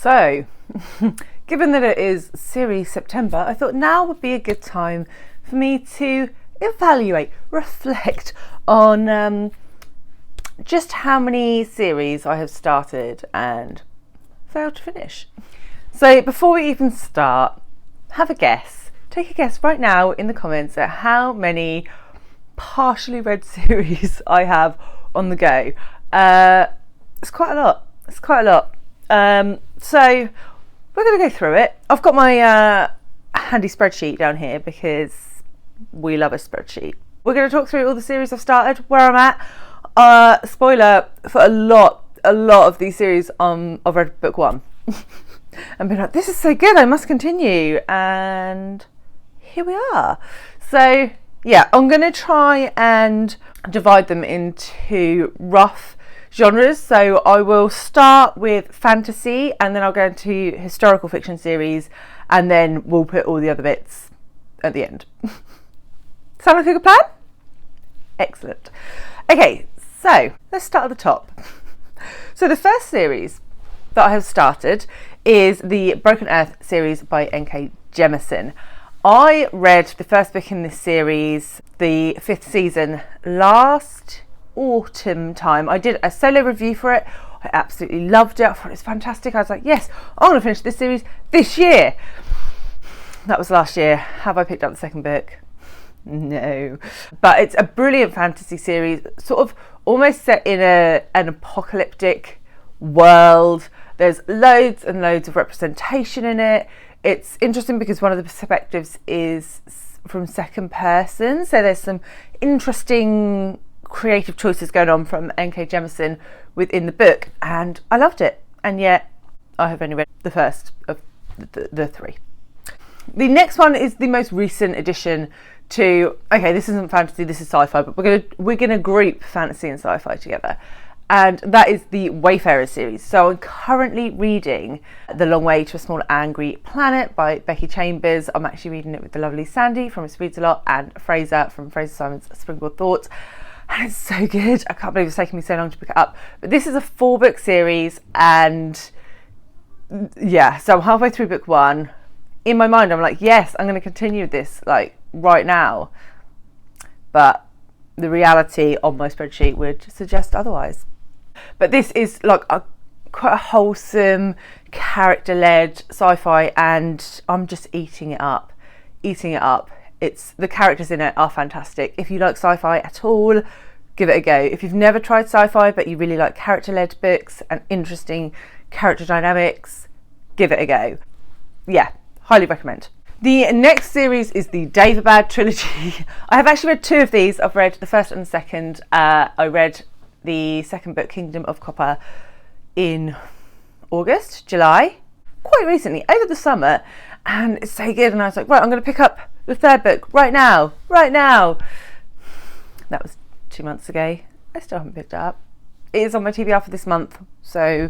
So, given that it is series September, I thought now would be a good time for me to evaluate, reflect on just how many series I have started and failed to finish. So before we even start, have a guess. Take a guess right now in the comments at how many partially read series I have on the go. It's quite a lot. So we're going to go through it. I've got my handy spreadsheet down here because we love a spreadsheet. We're going to talk through all the series I've started, where I'm at. Spoiler for a lot of these series. I've read book one and been like, this is so good, I must continue, and here we are. So yeah, I'm going to try and divide them into rough genres. So I will start with fantasy, and then I'll go into historical fiction series, and then we'll put all the other bits at the end. Sound like a good plan? Excellent. Okay, so let's start at the top. So the first series that I have started is the Broken Earth series by N.K. Jemison. I read the first book in this series, the 5th season, last autumn time. I did a solo review for it. I absolutely loved it. I thought it was fantastic. I was like, yes, I'm going to finish this series this year. That was last year. Have I picked up the second book? No. But it's a brilliant fantasy series, sort of almost set in an apocalyptic world. There's loads and loads of representation in it. It's interesting because one of the perspectives is from second person. So there's some interesting creative choices going on from N.K. Jemison within the book, and I loved it, and yet I have only read the first of the three. The next one is the most recent addition to, okay, this isn't fantasy, this is sci-fi, but we're gonna group fantasy and sci-fi together, and that is the Wayfarers series. So I'm currently reading The Long Way to a Small Angry Planet by Becky Chambers. I'm actually reading it with the lovely Sandy from Reads a Lot and Fraser from Fraser Simon's Springboard Thoughts. And it's so good. I can't believe it's taken me so long to pick it up. But this is a 4-book series, and yeah, so I'm halfway through book 1. In my mind, I'm like, yes, I'm going to continue this like right now. But the reality on my spreadsheet would suggest otherwise. But this is like quite a wholesome, character-led sci-fi, and I'm just eating it up. The characters in it are fantastic. If you like sci-fi at all, give it a go. If you've never tried sci-fi but you really like character-led books and interesting character dynamics, give it a go. Yeah, highly recommend. The next series is the Daevabad Trilogy. I have actually read 2 of these. I've read the first and the second. I read the second book, Kingdom of Copper, in July, quite recently, over the summer, and it's so good. And I was like, right, I'm going to pick up the third book right now. That was 2 months ago. I still haven't picked it up. It is on my TBR for this month, so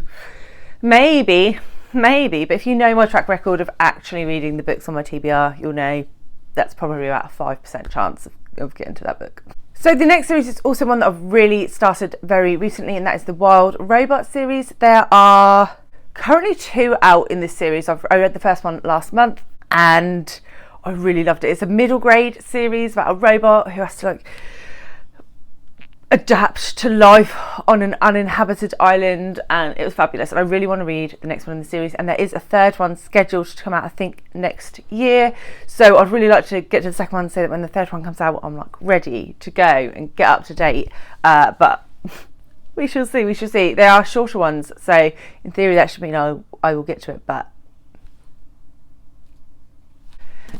maybe, but if you know my track record of actually reading the books on my TBR, you'll know that's probably about a 5% chance of getting to that book. So the next series is also one that I've really started very recently, and that is the Wild Robot series. There are currently 2 out in this series. I read the first one last month, and I really loved it. It's a middle grade series about a robot who has to like adapt to life on an uninhabited island, and it was fabulous, and I really want to read the next one in the series. And there is a third one scheduled to come out, I think, next year, so I'd really like to get to the second one so that when the third one comes out, I'm like ready to go and get up to date, but we shall see. They are shorter ones, so in theory that should mean I will get to it. But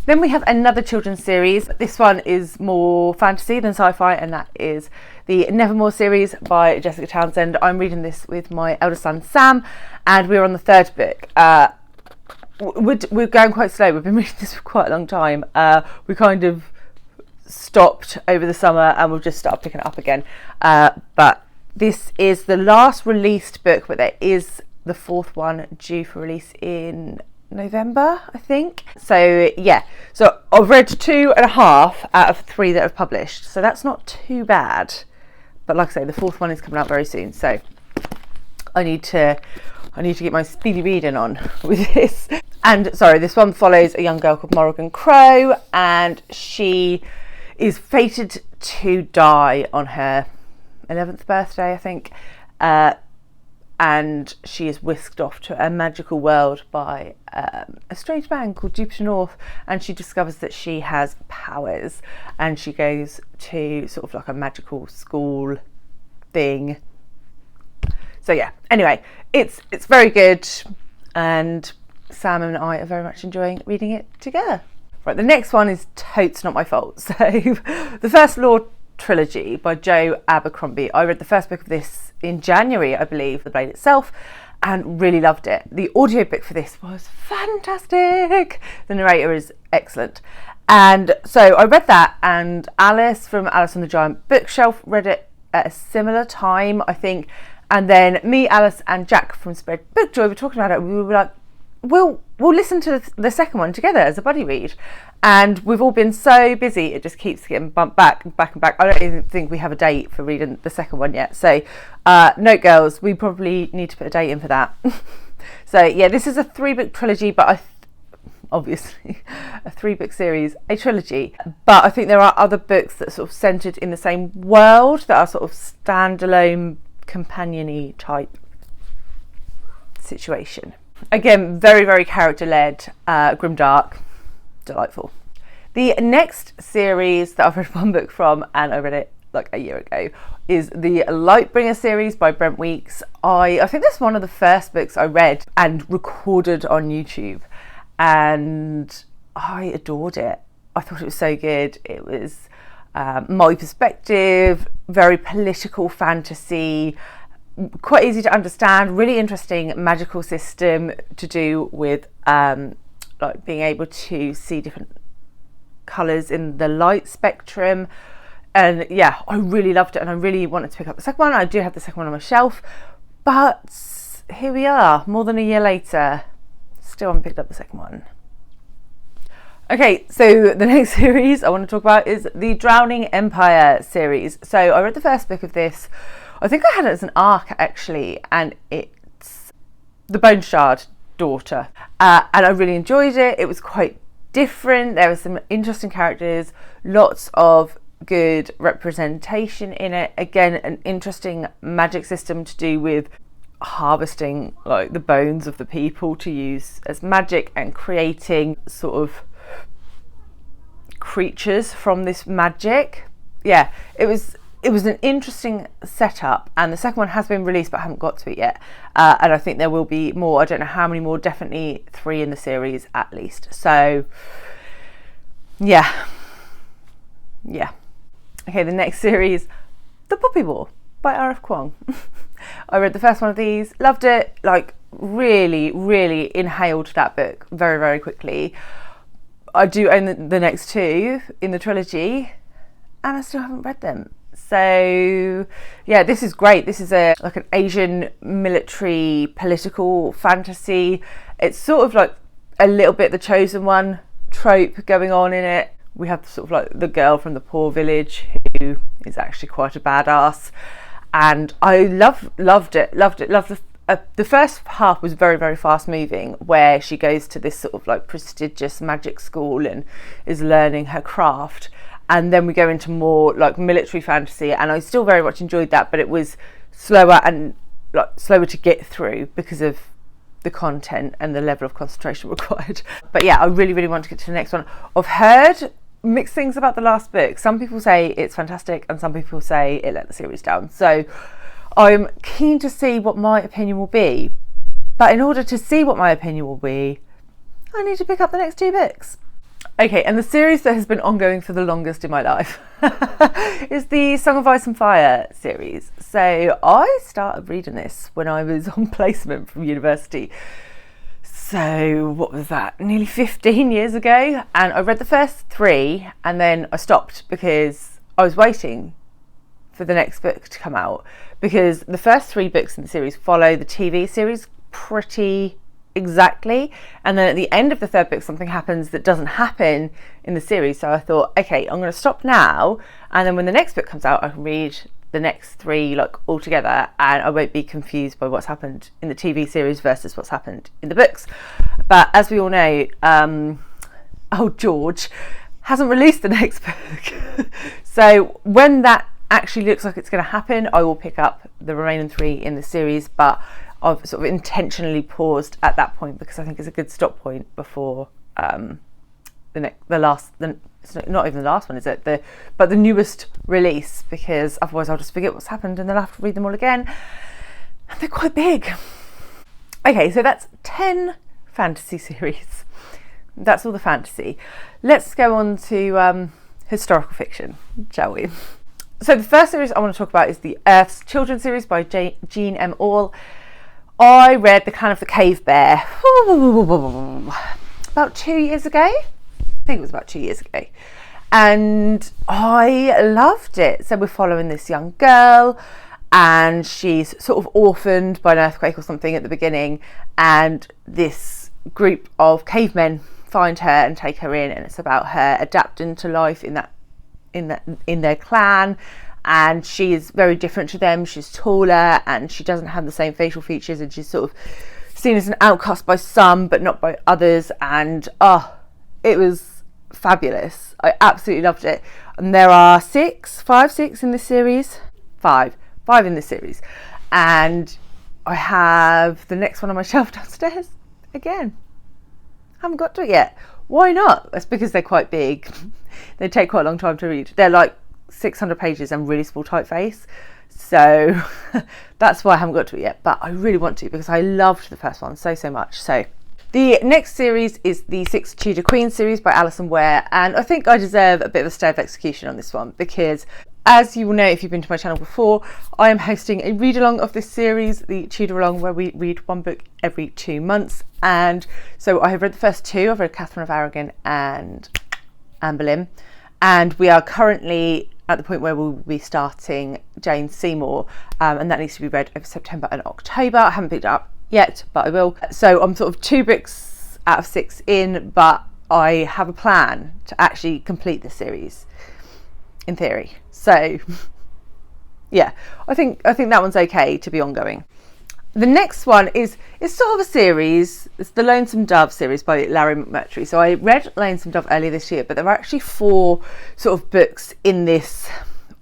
then we have another children's series. This one is more fantasy than sci-fi, and that is the Nevermoor series by Jessica Townsend. I'm reading this with my eldest son Sam, and we're on the 3rd book. We're going quite slow. We've been reading this for quite a long time. We kind of stopped over the summer and we'll just start picking it up again. But this is the last released book, but there is the 4th one due for release in November, I think. So yeah, so I've read 2.5 out of 3 that I've published, so that's not too bad. But like I say, the 4th one is coming out very soon, so I need to I need to get my speedy reading on with this. And sorry, this one follows a young girl called Morrigan Crow, and she is fated to die on her 11th birthday, I think. And she is whisked off to a magical world by a strange man called Jupiter North, and she discovers that she has powers, and she goes to sort of like a magical school thing. So yeah, anyway, it's very good, and Sam and I are very much enjoying reading it together. Right, the next one is totes not my fault. So the First Law Trilogy by Joe Abercrombie. I read the first book of this in January, I believe, The Blade itself, and really loved it. The audiobook for this was fantastic. The narrator is excellent. And so I read that, and Alice from Alice on the Giant Bookshelf read it at a similar time, I think. And then me, Alice and Jack from Spread Bookjoy were talking about it. We were like, we'll listen to the second one together as a buddy read. And we've all been so busy, it just keeps getting bumped back and back and back. I don't even think we have a date for reading the second one yet. So note, girls, we probably need to put a date in for that. So yeah, this is a 3-book trilogy, but obviously a 3-book series, a trilogy. But I think there are other books that are sort of centred in the same world that are sort of standalone, companion-y type situation. Again, very, very character-led, grimdark, delightful. The next series that I've read one book from, and I read it like a year ago, is the Lightbringer series by Brent Weeks. I think that's one of the first books I read and recorded on YouTube, and I adored it. I thought it was so good. It was my perspective, very political fantasy, quite easy to understand, really interesting magical system to do with like being able to see different colours in the light spectrum. And yeah, I really loved it, and I really wanted to pick up the second one. I do have the second one on my shelf, but here we are, more than a year later, still haven't picked up the second one. Okay, so the next series I want to talk about is the Drowning Empire series. So I read the first book of this, I think I had it as an arc actually, and it's the Bone Shard daughter, and I really enjoyed it. It was quite different, there were some interesting characters, lots of good representation in it. Again, an interesting magic system to do with harvesting like the bones of the people to use as magic, and creating sort of creatures from this magic. Yeah, it was an interesting setup, and the second one has been released but I haven't got to it yet, and I think there will be more. I don't know how many more, definitely 3 in the series at least. So yeah. Okay, the next series, The Poppy War by R.F. Kuang. I read the first one of these, loved it, like really inhaled that book very, very quickly. I do own the next 2 in the trilogy, and I still haven't read them. So yeah, this is great. This is like an Asian military political fantasy. It's sort of like a little bit the Chosen One trope going on in it. We have sort of like the girl from the poor village who is actually quite a badass, and I loved it. The first half was very, very fast moving, where she goes to this sort of like prestigious magic school and is learning her craft. And then we go into more like military fantasy, and I still very much enjoyed that, but it was slower and like slower to get through because of the content and the level of concentration required. But yeah, I really, really want to get to the next one. I've heard mixed things about the last book. Some people say it's fantastic, and some people say it let the series down. So I'm keen to see what my opinion will be. But in order to see what my opinion will be, I need to pick up the next 2 books. Okay, and the series that has been ongoing for the longest in my life is the Song of Ice and Fire series. So I started reading this when I was on placement from university. So what was that? Nearly 15 years ago. And I read the first 3 and then I stopped because I was waiting for the next book to come out, because the first 3 books in the series follow the TV series pretty exactly, and then at the end of the 3rd book something happens that doesn't happen in the series. So I thought, okay, I'm going to stop now, and then when the next book comes out I can read the next 3 like all together, and I won't be confused by what's happened in the TV series versus what's happened in the books. But as we all know, George hasn't released the next book. So when that actually looks like it's going to happen, I will pick up the remaining 3 in the series, but I've sort of intentionally paused at that point because I think it's a good stop point before it's not even the last one, is it? But the newest release, because otherwise I'll just forget what's happened and then I'll have to read them all again. And they're quite big. Okay, so that's 10 fantasy series. That's all the fantasy. Let's go on to historical fiction, shall we? So the first series I want to talk about is the Earth's Children series by Jean M. Auel. I read The Clan of the Cave Bear about 2 years ago. I think it was about 2 years ago, and I loved it. So we're following this young girl, and she's sort of orphaned by an earthquake or something at the beginning, and this group of cavemen find her and take her in, and it's about her adapting to life in their clan. And she is very different to them. She's taller and she doesn't have the same facial features, and she's sort of seen as an outcast by some but not by others. And it was fabulous. I absolutely loved it. And there are 6 in this series. 5 in this series, and I have the next one on my shelf downstairs again. Haven't got to it yet. Why not? That's because they're quite big. They take quite a long time to read. They're like 600 pages and really small typeface, so that's why I haven't got to it yet, but I really want to because I loved the first one so much. So the next series is the 6 Tudor Queens series by Alison Ware, and I think I deserve a bit of a stay of execution on this one because, as you will know if you've been to my channel before, I am hosting a read-along of this series, the Tudor Along, where we read one book every 2 months. And so I have read the first 2. I've read Catherine of Aragon and Anne Boleyn, and we are currently at the point where we'll be starting Jane Seymour, and that needs to be read over September and October. I haven't picked it up yet, but I will. So I'm sort of 2 books out of 6 in, but I have a plan to actually complete the series in theory. So yeah, I think that one's okay to be ongoing. The next one is sort of a series. It's the Lonesome Dove series by Larry McMurtry. So I read Lonesome Dove earlier this year, but there are actually 4 sort of books in this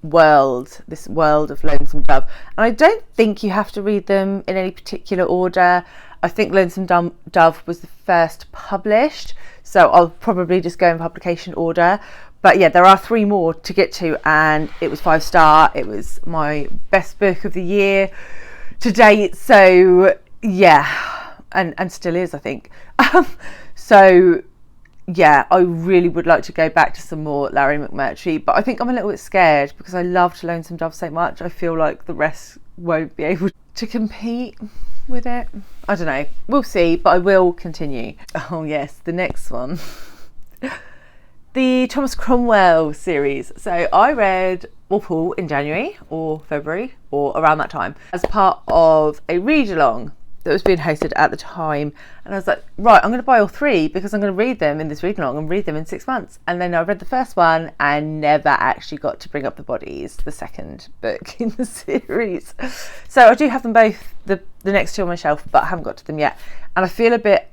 world of Lonesome Dove, and I don't think you have to read them in any particular order. I think Lonesome Dove was the first published, so I'll probably just go in publication order. But yeah, there are 3 more to get to, and it was 5-star. It was my best book of the year to date. So yeah, and still is, I think. So yeah, I really would like to go back to some more Larry McMurtry, but I think I'm a little bit scared because I loved Lonesome Dove so much. I feel like the rest won't be able to compete with it. I don't know. We'll see, but I will continue. Oh yes, the next one. The Thomas Cromwell series. So I read Auel in January or February or around that time as part of a read-along that was being hosted at the time, and I was like, right, I'm going to buy all 3 because I'm going to read them in this read-along and read them in 6 months. And then I read the first one and never actually got to Bring Up the Bodies, the second book in the series. So I do have them both, the next 2 on my shelf, but I haven't got to them yet, and I feel a bit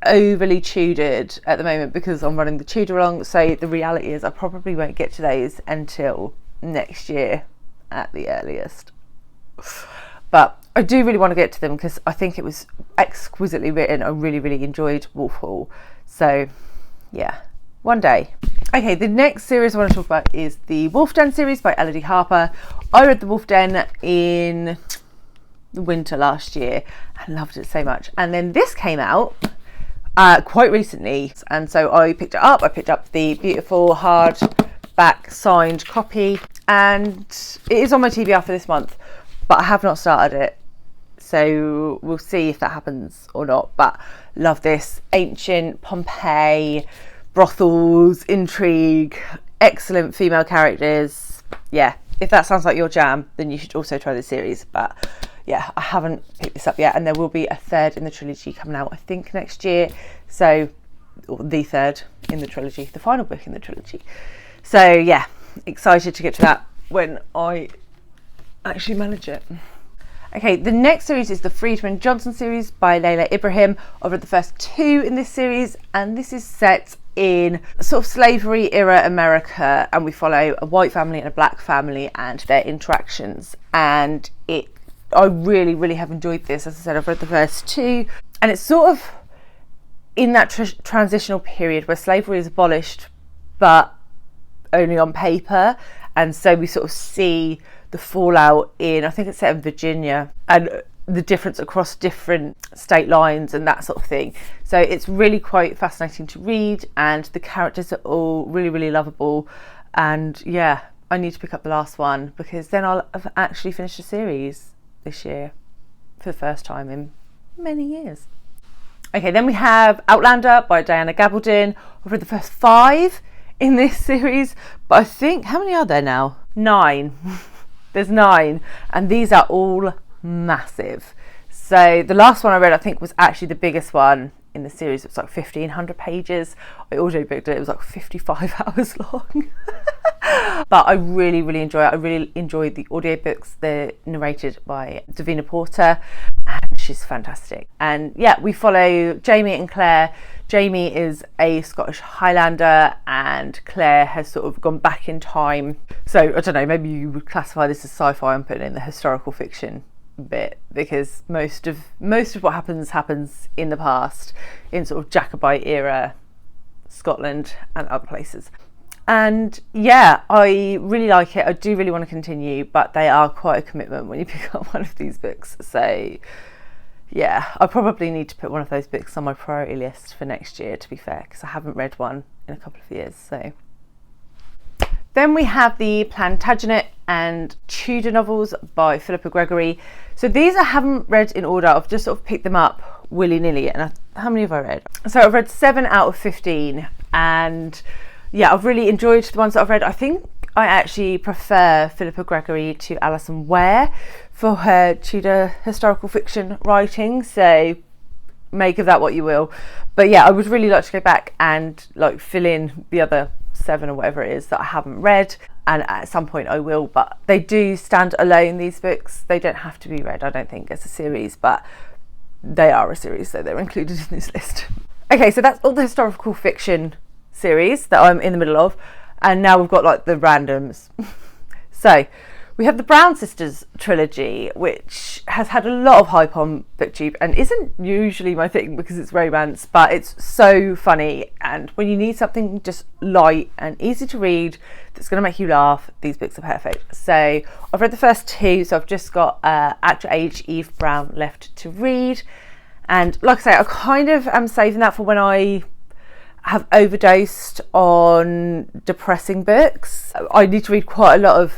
overly Tudored at the moment because I'm running the Tudor along. So the reality is I probably won't get to those until next year at the earliest, but I do really want to get to them because I think it was exquisitely written. I really enjoyed Auel. So yeah, one day. Okay, the next series I want to talk about is the Wolf Den series by Elodie Harper. I read the Wolf Den in the winter last year and loved it so much, and then this came out quite recently, and so I picked it up. I picked up the beautiful hardback signed copy, and it is on my TBR for this month, but I have not started it, so we'll see if that happens or not. But love this. Ancient Pompeii, brothels, intrigue, excellent female characters. Yeah, if that sounds like your jam, then you should also try this series. But yeah, I haven't picked this up yet, and there will be a 3rd in the trilogy coming out, I think, next year. So, or the 3rd in the trilogy, the final book in the trilogy. So yeah, excited to get to that when I actually manage it. Okay, the next series is the Freedman Johnson series by Layla Ibrahim. I've read the first 2 in this series, and this is set in sort of slavery era America, and we follow a white family and a black family and their interactions. And I really, really have enjoyed this. As I said, I've read the first 2, and it's sort of in that transitional period where slavery is abolished, but only on paper. And so we sort of see the fallout in, I think it's set in Virginia, and the difference across different state lines and that sort of thing. So it's really quite fascinating to read, and the characters are all really, really lovable. And yeah, I need to pick up the last one, because then I'll have actually finished the series this year for the first time in many years. Okay, then we have Outlander by Diana Gabaldon. I've read the first 5 in this series, but I think, how many are there now? 9. There's 9, and these are all massive. So the last one I read, I think, was actually the biggest one in the series. It was like 1,500 pages. I audiobooked it. It was like 55 hours long. But I really, really enjoy it. I really enjoyed the audiobooks. They're narrated by Davina Porter, and she's fantastic. And yeah, we follow Jamie and Claire. Jamie is a Scottish Highlander, and Claire has sort of gone back in time. So I don't know, maybe you would classify this as sci-fi. I'm putting in the historical fiction bit, because most of what happens in the past, in sort of Jacobite era Scotland and other places. And yeah, I really like it. I do really want to continue, but they are quite a commitment when you pick up one of these books. So yeah, I probably need to put one of those books on my priority list for next year, to be fair, because I haven't read one in a couple of years. So then we have the Plantagenet and Tudor novels by Philippa Gregory. So these I haven't read in order. I've just sort of picked them up willy-nilly. And how many have I read? So I've read 7 out of 15, and yeah, I've really enjoyed the ones that I've read. I think I actually prefer Philippa Gregory to Alison Ware for her Tudor historical fiction writing, so make of that what you will. But yeah, I would really like to go back and like fill in the other 7 or whatever it is that I haven't read, and at some point I will. But they do stand alone, these books. They don't have to be read, I don't think, as a series, but they are a series, so they're included in this list. Okay, so that's all the historical fiction series that I'm in the middle of, and now we've got like the randoms. So we have the Brown Sisters trilogy, which has had a lot of hype on BookTube and isn't usually my thing because it's romance, but it's so funny, and when you need something just light and easy to read that's going to make you laugh, these books are perfect. So I've read the first 2, so I've just got At Your Age Eve Brown left to read, and like I say, I kind of am saving that for when I have overdosed on depressing books. I need to read quite a lot of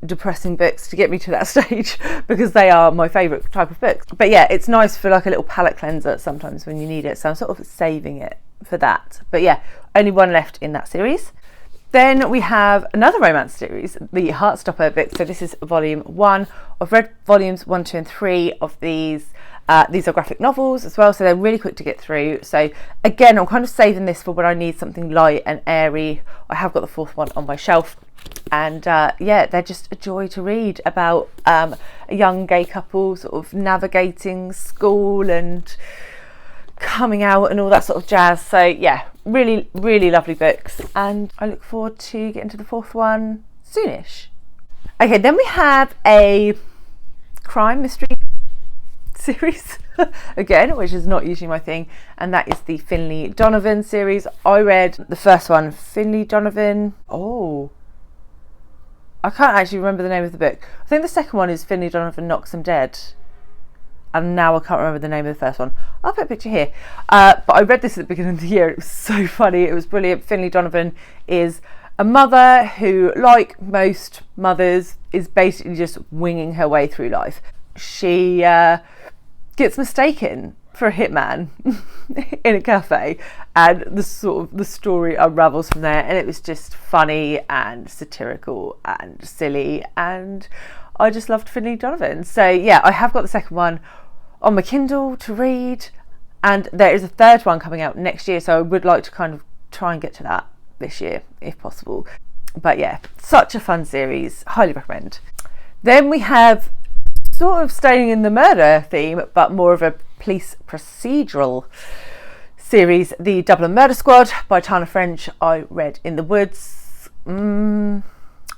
depressing books to get me to that stage, because they are my favourite type of books. But yeah, it's nice for like a little palate cleanser sometimes when you need it, so I'm sort of saving it for that. But yeah, only 1 left in that series. Then we have another romance series, the Heartstopper book. So this is volume 1. I've read volumes 1, 2 and 3 of these. These are graphic novels as well, so they're really quick to get through. So again, I'm kind of saving this for when I need something light and airy. I have got the 4th one on my shelf, and yeah, they're just a joy to read, about a young gay couple sort of navigating school and coming out and all that sort of jazz. So yeah, really, really lovely books, and I look forward to getting to the 4th one soonish. Okay, then we have a crime mystery series again, which is not usually my thing, and that is the Finlay Donovan series. I read the first one, Finlay Donovan. Oh, I can't actually remember the name of the book. I think the second one is Finlay Donovan Knocks 'Em Dead, and now I can't remember the name of the first one. I'll put a picture here. But I read this at the beginning of the year. It was so funny. It was brilliant. Finlay Donovan is a mother who, like most mothers, is basically just winging her way through life. She gets mistaken for a hitman in a cafe, and the story unravels from there, and it was just funny and satirical and silly, and I just loved Finlay Donovan. So yeah, I have got the second one on my Kindle to read, and there is a 3rd one coming out next year, so I would like to kind of try and get to that this year if possible. But yeah, such a fun series, highly recommend. Then we have, sort of staying in the murder theme, but more of a police procedural series, The Dublin Murder Squad by Tana French. I read in the woods, I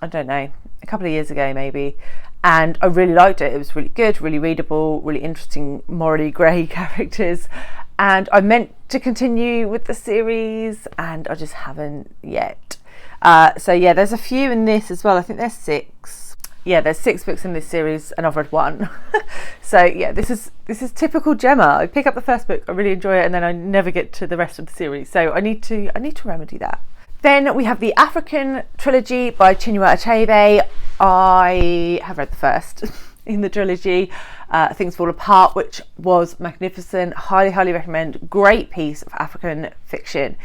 don't know, a couple of years ago maybe, and I really liked it. It was really good, really readable, really interesting, morally grey characters, and I meant to continue with the series and I just haven't yet. So yeah, there's a few in this as well. I think there's 6. Yeah, there's 6 books in this series and I've read 1. So yeah, this is typical Gemma. I pick up the first book, I really enjoy it, and then I never get to the rest of the series. So I need to remedy that. Then we have the African Trilogy by Chinua Achebe. I have read the first in the trilogy, Things Fall Apart, which was magnificent. Highly recommend. Great piece of African fiction,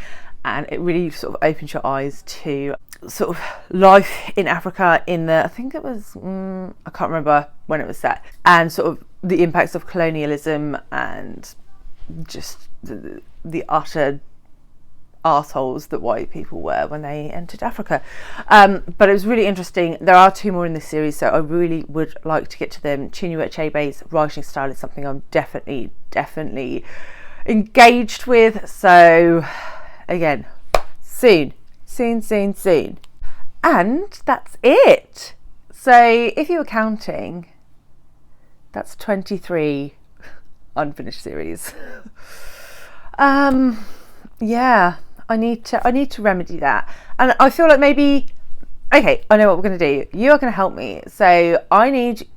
and it really sort of opens your eyes to sort of life in Africa in the, I think it was, I can't remember when it was set, and sort of the impacts of colonialism and just the utter arseholes that white people were when they entered Africa. But it was really interesting. There are 2 more in this series, so I really would like to get to them. Chinua Achebe's writing style is something I'm definitely engaged with. So again, soon. And that's it. So if you were counting, that's 23 unfinished series. Yeah, I need to remedy that. And I feel like maybe, okay, I know what we're going to do. You are going to help me. So I need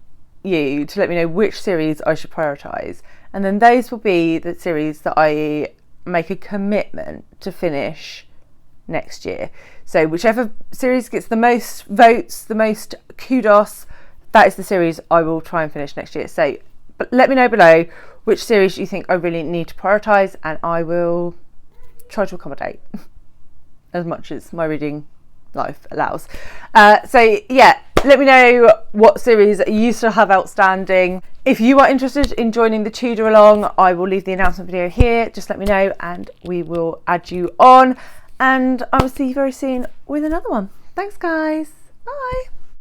you to let me know which series I should prioritise. And then those will be the series that I make a commitment to finish next year. So whichever series gets the most votes, the most kudos, that is the series I will try and finish next year. So but let me know below which series you think I really need to prioritise, and I will try to accommodate as much as my reading life allows. So yeah, let me know what series you still have outstanding. If you are interested in joining the Tudor along, I will leave the announcement video here. Just let me know and we will add you on. And I will see you very soon with another one. Thanks guys. Bye.